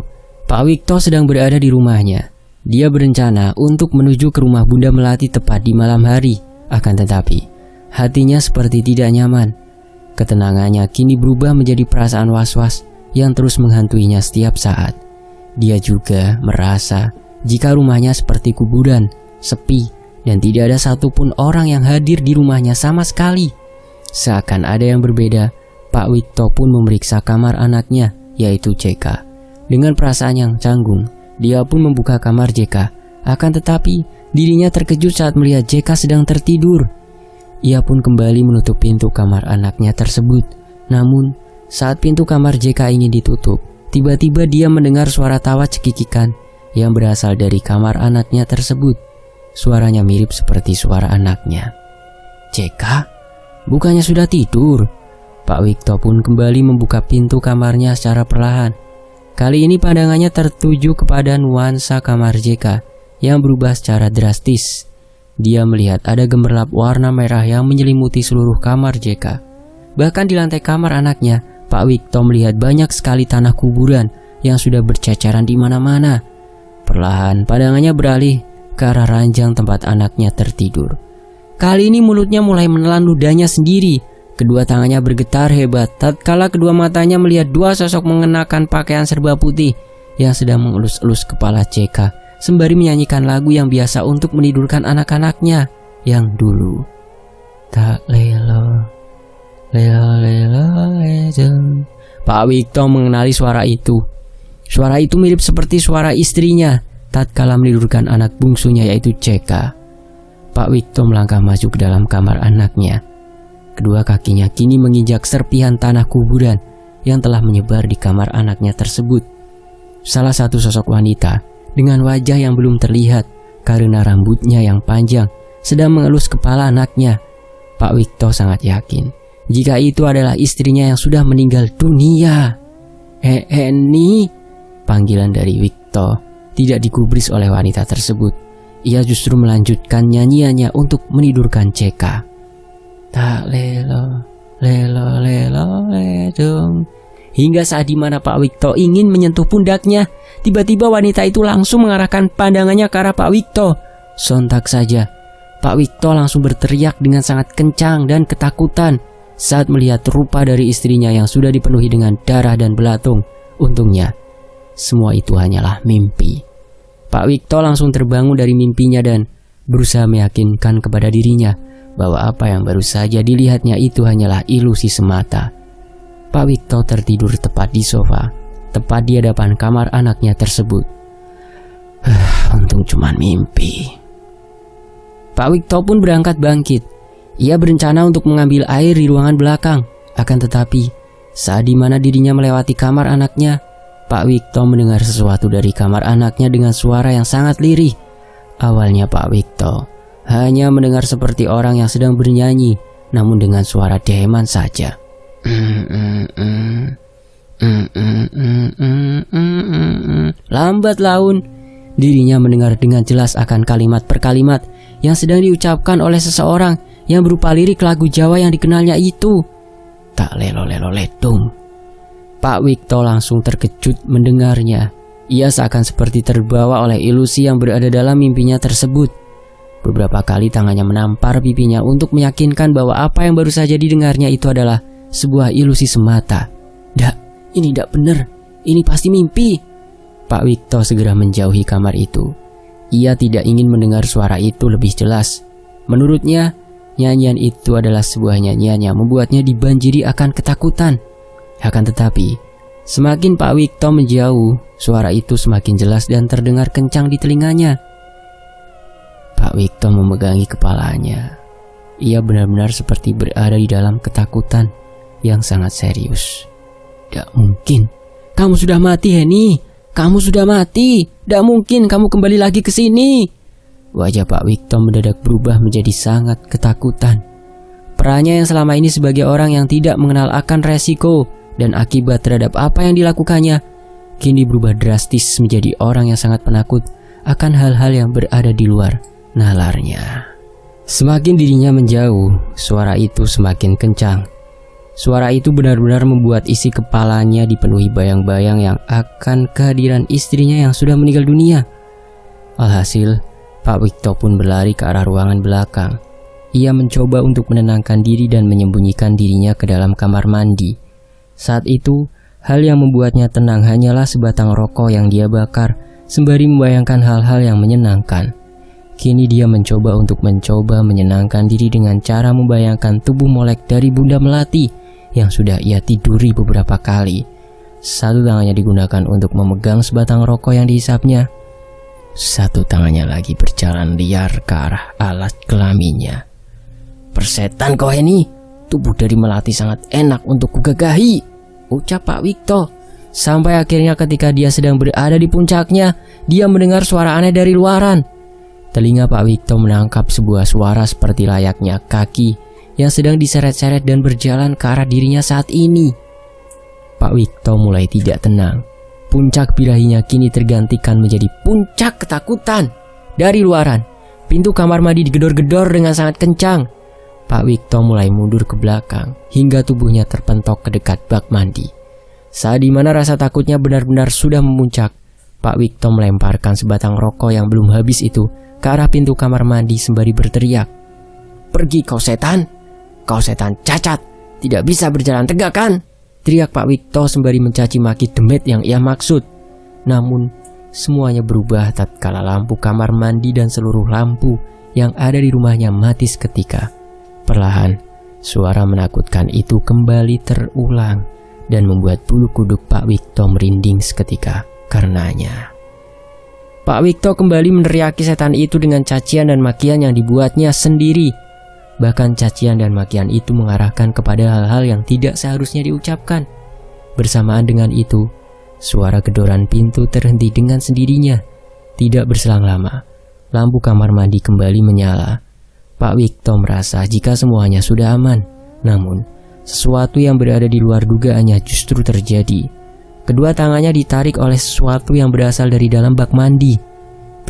Pak Wikto sedang berada di rumahnya. Dia berencana untuk menuju ke rumah Bunda Melati tepat di malam hari. Akan tetapi, hatinya seperti tidak nyaman. Ketenangannya kini berubah menjadi perasaan was-was yang terus menghantuinya setiap saat. Dia juga merasa jika rumahnya seperti kuburan, sepi, dan tidak ada satupun orang yang hadir di rumahnya sama sekali. Seakan ada yang berbeda, Pak Wikto pun memeriksa kamar anaknya, yaitu JK. Dengan perasaan yang canggung, dia pun membuka kamar JK. Akan tetapi, dirinya terkejut saat melihat JK sedang tertidur. Ia pun kembali menutup pintu kamar anaknya tersebut. Namun, saat pintu kamar JK ingin ditutup, tiba-tiba dia mendengar suara tawa cekikikan yang berasal dari kamar anaknya tersebut. Suaranya mirip seperti suara anaknya. "JK? Bukannya sudah tidur?" Pak Wikto pun kembali membuka pintu kamarnya secara perlahan. Kali ini pandangannya tertuju kepada nuansa kamar JK yang berubah secara drastis. Dia melihat ada gemerlap warna merah yang menyelimuti seluruh kamar JK. Bahkan di lantai kamar anaknya, Pak Wikto melihat banyak sekali tanah kuburan yang sudah berceceran di mana-mana. Perlahan pandangannya beralih ke arah ranjang tempat anaknya tertidur. Kali ini mulutnya mulai menelan ludahnya sendiri. Kedua tangannya bergetar hebat tatkala kedua matanya melihat dua sosok mengenakan pakaian serba putih yang sedang mengelus-elus kepala JK sembari menyanyikan lagu yang biasa untuk menidurkan anak-anaknya yang dulu. "Tak lelo, lelo lelo lejo." Pak Wikto mengenali suara itu. Suara itu mirip seperti suara istrinya tatkala menidurkan anak bungsunya yaitu JK. Pak Wikto melangkah maju ke dalam kamar anaknya. Kedua kakinya kini menginjak serpihan tanah kuburan yang telah menyebar di kamar anaknya tersebut. Salah satu sosok wanita dengan wajah yang belum terlihat karena rambutnya yang panjang sedang mengelus kepala anaknya. Pak Wikto sangat yakin jika itu adalah istrinya yang sudah meninggal dunia. "Eni," panggilan dari Wikto tidak digubris oleh wanita tersebut. ia justru melanjutkan nyanyiannya untuk menidurkan Ceka. Tak lelo, lelo, lelo, ledong. Hingga saat dimana Pak Wikto ingin menyentuh pundaknya, tiba-tiba wanita itu langsung mengarahkan pandangannya ke arah Pak Wikto. Sontak saja, Pak Wikto langsung berteriak dengan sangat kencang dan ketakutan saat melihat rupa dari istrinya yang sudah dipenuhi dengan darah dan belatung. Untungnya, semua itu hanyalah mimpi. Pak Wikto langsung terbangun dari mimpinya dan berusaha meyakinkan kepada dirinya bahwa apa yang baru saja dilihatnya itu hanyalah ilusi semata. Pak Wikto tertidur tepat di sofa, tepat di hadapan kamar anaknya tersebut. Untung cuma mimpi. Pak Wikto pun berangkat bangkit. Ia berencana untuk mengambil air di ruangan belakang. Akan tetapi, saat dimana dirinya melewati kamar anaknya, Pak Wikto mendengar sesuatu dari kamar anaknya dengan suara yang sangat lirih. Awalnya Pak Wikto hanya mendengar seperti orang yang sedang bernyanyi, namun dengan suara deheman saja. Lambat laun, dirinya mendengar dengan jelas akan kalimat per kalimat yang sedang diucapkan oleh seseorang yang berupa lirik lagu Jawa yang dikenalnya itu. Tak lelo lelo ledung. Pak Wikto langsung terkejut mendengarnya. Ia seakan seperti terbawa oleh ilusi yang berada dalam mimpinya tersebut. Beberapa kali tangannya menampar pipinya untuk meyakinkan bahwa apa yang baru saja didengarnya itu adalah sebuah ilusi semata. Ini tidak benar. Ini pasti mimpi. Pak Wikto segera menjauhi kamar itu. Ia tidak ingin mendengar suara itu lebih jelas. Menurutnya, nyanyian itu adalah sebuah nyanyian yang membuatnya dibanjiri akan ketakutan. Akan tetapi, semakin Pak Wikto menjauh, suara itu semakin jelas dan terdengar kencang di telinganya. Pak Wikto memegangi kepalanya. Ia benar-benar seperti berada di dalam ketakutan yang sangat serius. Tidak mungkin. Kamu sudah mati, Heni. Kamu sudah mati. Tidak mungkin kamu kembali lagi ke sini. Wajah Pak Wikto mendadak berubah menjadi sangat ketakutan. Perannya yang selama ini sebagai orang yang tidak mengenal akan resiko dan akibat terhadap apa yang dilakukannya, kini berubah drastis menjadi orang yang sangat penakut akan hal-hal yang berada di luar nalarnya. Semakin dirinya menjauh, suara itu semakin kencang. Suara itu benar-benar membuat isi kepalanya dipenuhi bayang-bayang yang akan kehadiran istrinya yang sudah meninggal dunia. Alhasil, Pak Wikto pun berlari ke arah ruangan belakang. Ia mencoba untuk menenangkan diri dan menyembunyikan dirinya ke dalam kamar mandi. Saat itu, hal yang membuatnya tenang hanyalah sebatang rokok yang dia bakar, sembari membayangkan hal-hal yang menyenangkan. Kini dia mencoba menyenangkan diri dengan cara membayangkan tubuh molek dari Bunda Melati yang sudah ia tiduri beberapa kali. Satu tangannya digunakan untuk memegang sebatang rokok yang dihisapnya. Satu tangannya lagi berjalan liar ke arah alat kelaminnya. Persetan kau ini, tubuh dari Melati sangat enak untuk kugagahi, ucap Pak Wikto. Sampai akhirnya ketika dia sedang berada di puncaknya, dia mendengar suara aneh dari luaran. Telinga Pak Wikto menangkap sebuah suara seperti layaknya kaki yang sedang diseret-seret dan berjalan ke arah dirinya saat ini. Pak Wikto mulai tidak tenang. Puncak birahinya kini tergantikan menjadi puncak ketakutan. Dari luaran, pintu kamar mandi digedor-gedor dengan sangat kencang. Pak Wikto mulai mundur ke belakang hingga tubuhnya terpentok ke dekat bak mandi. Saat dimana rasa takutnya benar-benar sudah memuncak, Pak Wikto melemparkan sebatang rokok yang belum habis itu ke arah pintu kamar mandi sembari berteriak, "Pergi kau setan! Kau setan cacat! Tidak bisa berjalan tegak kan?" teriak Pak Wikto sembari mencaci maki demit yang ia maksud. Namun, semuanya berubah tatkala lampu kamar mandi dan seluruh lampu yang ada di rumahnya mati seketika. Perlahan, suara menakutkan itu kembali terulang dan membuat bulu kuduk Pak Wikto merinding seketika karenanya. Pak Wikto kembali meneriaki setan itu dengan cacian dan makian yang dibuatnya sendiri. Bahkan cacian dan makian itu mengarahkan kepada hal-hal yang tidak seharusnya diucapkan. Bersamaan dengan itu, suara gedoran pintu terhenti dengan sendirinya. Tidak berselang lama, lampu kamar mandi kembali menyala. Pak Wikto merasa jika semuanya sudah aman. Namun, sesuatu yang berada di luar dugaannya justru terjadi. Kedua tangannya ditarik oleh sesuatu yang berasal dari dalam bak mandi.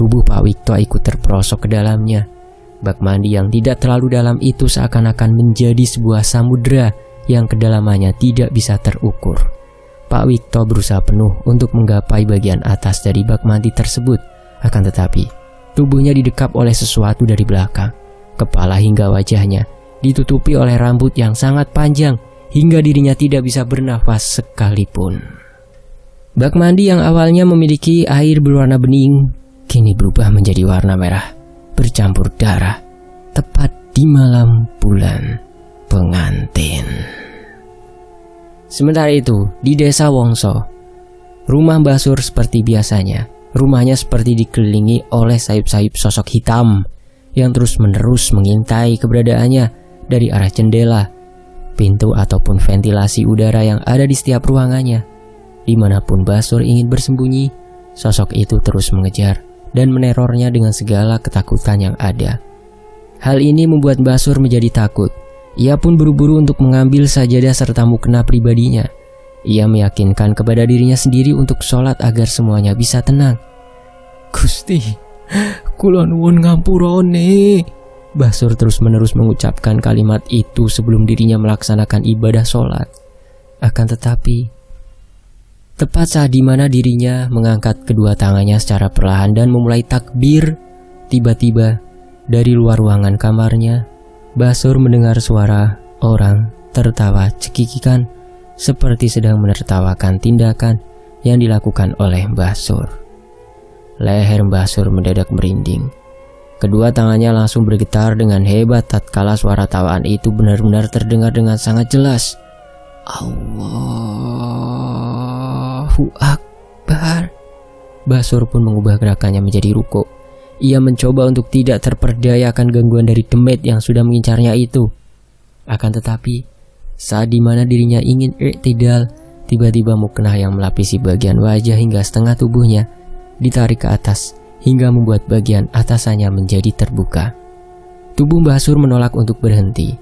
Tubuh Pak Wikto ikut terperosok ke dalamnya. Bak mandi yang tidak terlalu dalam itu seakan-akan menjadi sebuah samudera yang kedalamannya tidak bisa terukur. Pak Wikto berusaha penuh untuk menggapai bagian atas dari bak mandi tersebut. Akan tetapi, tubuhnya didekap oleh sesuatu dari belakang. Kepala hingga wajahnya ditutupi oleh rambut yang sangat panjang hingga dirinya tidak bisa bernafas sekalipun. Bak mandi yang awalnya memiliki air berwarna bening kini berubah menjadi warna merah bercampur darah tepat di malam bulan pengantin. Sementara itu, di desa Wongso, rumah Mbah Sur seperti biasanya. Rumahnya seperti dikelilingi oleh sayup-sayup sosok hitam yang terus-menerus mengintai keberadaannya dari arah jendela, pintu ataupun ventilasi udara yang ada di setiap ruangannya. Dimanapun Mbah Sur ingin bersembunyi, sosok itu terus mengejar dan menerornya dengan segala ketakutan yang ada. Hal ini membuat Mbah Sur menjadi takut. Ia pun buru-buru untuk mengambil sajadah serta mukena pribadinya. Ia meyakinkan kepada dirinya sendiri untuk sholat agar semuanya bisa tenang. "Gusti, kula nuwun ngampurane." Mbah Sur terus-menerus mengucapkan kalimat itu sebelum dirinya melaksanakan ibadah sholat. Akan tetapi, tepat saat dimana dirinya mengangkat kedua tangannya secara perlahan dan memulai takbir, tiba-tiba dari luar ruangan kamarnya, Mbah Sur mendengar suara orang tertawa cekikikan seperti sedang menertawakan tindakan yang dilakukan oleh Mbah Sur. Leher Mbah Sur mendadak merinding. Kedua tangannya langsung bergetar dengan hebat tatkala suara tawaan itu benar-benar terdengar dengan sangat jelas. Allahu Akbar. Mbah Sur pun mengubah gerakannya menjadi ruku. Ia mencoba untuk tidak terperdaya akan gangguan dari demit yang sudah mengincarnya itu. Akan tetapi, saat dimana dirinya ingin i'tidal, tiba-tiba mukena yang melapisi bagian wajah hingga setengah tubuhnya ditarik ke atas hingga membuat bagian atasannya menjadi terbuka. Tubuh Mbah Sur menolak untuk berhenti.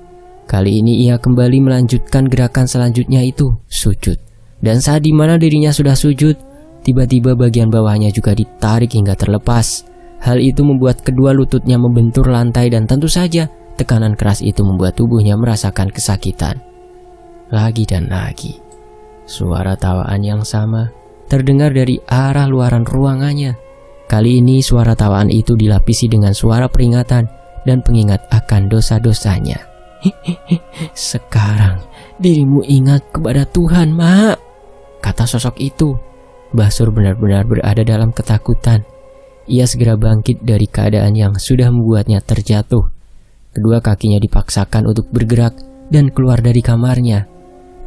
Kali ini ia kembali melanjutkan gerakan selanjutnya itu, sujud. Dan saat dimana dirinya sudah sujud, tiba-tiba bagian bawahnya juga ditarik hingga terlepas. Hal itu membuat kedua lututnya membentur lantai dan tentu saja tekanan keras itu membuat tubuhnya merasakan kesakitan. Lagi dan lagi, suara tawaan yang sama terdengar dari arah luaran ruangannya. Kali ini suara tawaan itu dilapisi dengan suara peringatan dan pengingat akan dosa-dosanya. "Sekarang dirimu ingat kepada Tuhan, Mak," kata sosok itu. Mbah Sur benar-benar berada dalam ketakutan. Ia segera bangkit dari keadaan yang sudah membuatnya terjatuh. Kedua kakinya dipaksakan untuk bergerak dan keluar dari kamarnya.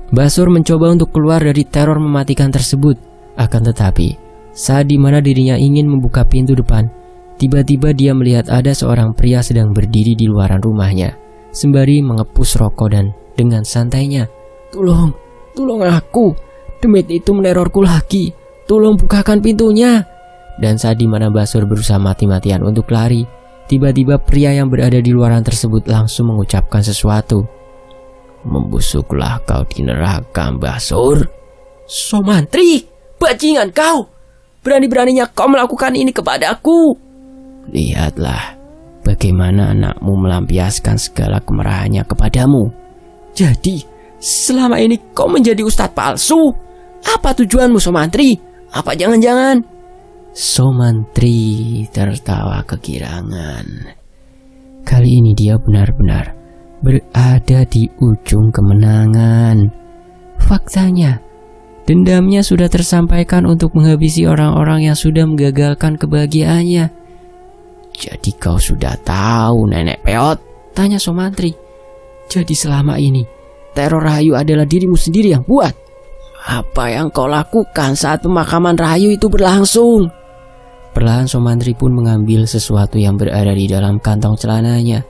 Mbah Sur mencoba untuk keluar dari teror mematikan tersebut. Akan tetapi, saat dimana dirinya ingin membuka pintu depan, tiba-tiba dia melihat ada seorang pria sedang berdiri di luaran rumahnya, sembari mengepus rokok dan dengan santainya, Tolong aku, demit itu menerorku lagi, tolong bukakan pintunya." Dan saat dimana Mbah Sur berusaha mati-matian untuk lari, tiba-tiba pria yang berada di luaran tersebut langsung mengucapkan sesuatu. "Membusuklah kau di neraka, Mbah Sur." "Somantri, bajingan kau! Berani-beraninya kau melakukan ini kepadaku." "Lihatlah bagaimana anakmu melampiaskan segala kemarahannya kepadamu. Jadi, selama ini kau menjadi ustadz palsu? Apa tujuanmu, Somantri? Apa jangan-jangan?" Somantri tertawa kegirangan. Kali ini dia benar-benar berada di ujung kemenangan. Faktanya, dendamnya sudah tersampaikan untuk menghabisi orang-orang yang sudah menggagalkan kebahagiaannya. "Jadi kau sudah tahu, Nenek Peot?" tanya Somantri. "Jadi selama ini teror Rahayu adalah dirimu sendiri yang buat? Apa yang kau lakukan saat pemakaman Rahayu itu berlangsung?" Perlahan Somantri pun mengambil sesuatu yang berada di dalam kantong celananya.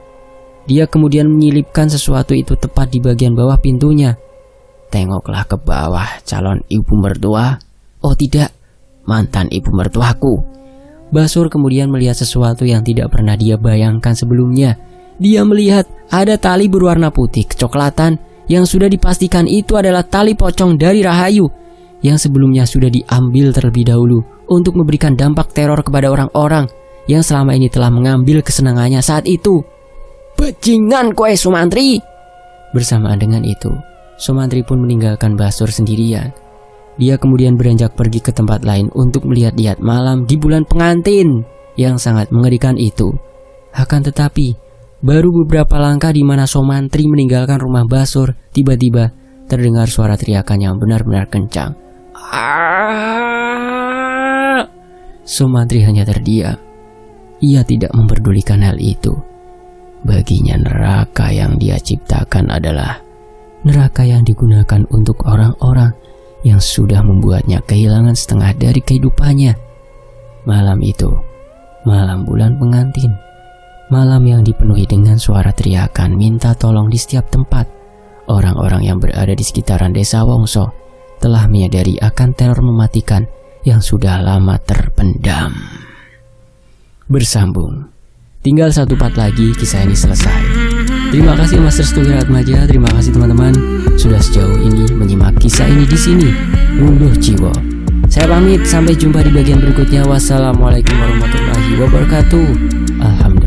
Dia kemudian menyelipkan sesuatu itu tepat di bagian bawah pintunya. "Tengoklah ke bawah, calon ibu mertua." "Oh tidak, mantan ibu mertuaku." Mbah Sur kemudian melihat sesuatu yang tidak pernah dia bayangkan sebelumnya. Dia melihat ada tali berwarna putih kecoklatan yang sudah dipastikan itu adalah tali pocong dari Rahayu yang sebelumnya sudah diambil terlebih dahulu untuk memberikan dampak teror kepada orang-orang yang selama ini telah mengambil kesenangannya saat itu. "Bajingan kowe Sumantri!" Bersamaan dengan itu, Sumantri pun meninggalkan Basur sendirian. Dia kemudian beranjak pergi ke tempat lain untuk melihat-lihat malam di bulan pengantin yang sangat mengerikan itu. Akan tetapi, baru beberapa langkah di mana Sumantri meninggalkan rumah Basur, tiba-tiba terdengar suara teriakan yang benar-benar kencang. Sumantri hanya terdiam. Ia tidak memperdulikan hal itu. Baginya neraka yang dia ciptakan adalah neraka yang digunakan untuk orang-orang yang sudah membuatnya kehilangan setengah dari kehidupannya. Malam itu, malam bulan pengantin, malam yang dipenuhi dengan suara teriakan minta tolong di setiap tempat. Orang-orang yang berada di sekitaran desa Wongso telah menyadari akan teror mematikan yang sudah lama terpendam. Bersambung. Tinggal satu part lagi kisah ini selesai. Terima kasih Master Studio Atmaja, terima kasih teman-teman sudah sejauh ini menyimak kisah ini di sini. Ngunduh jiwa. Saya pamit, sampai jumpa di bagian berikutnya. Wassalamualaikum warahmatullahi wabarakatuh. Alhamdulillah.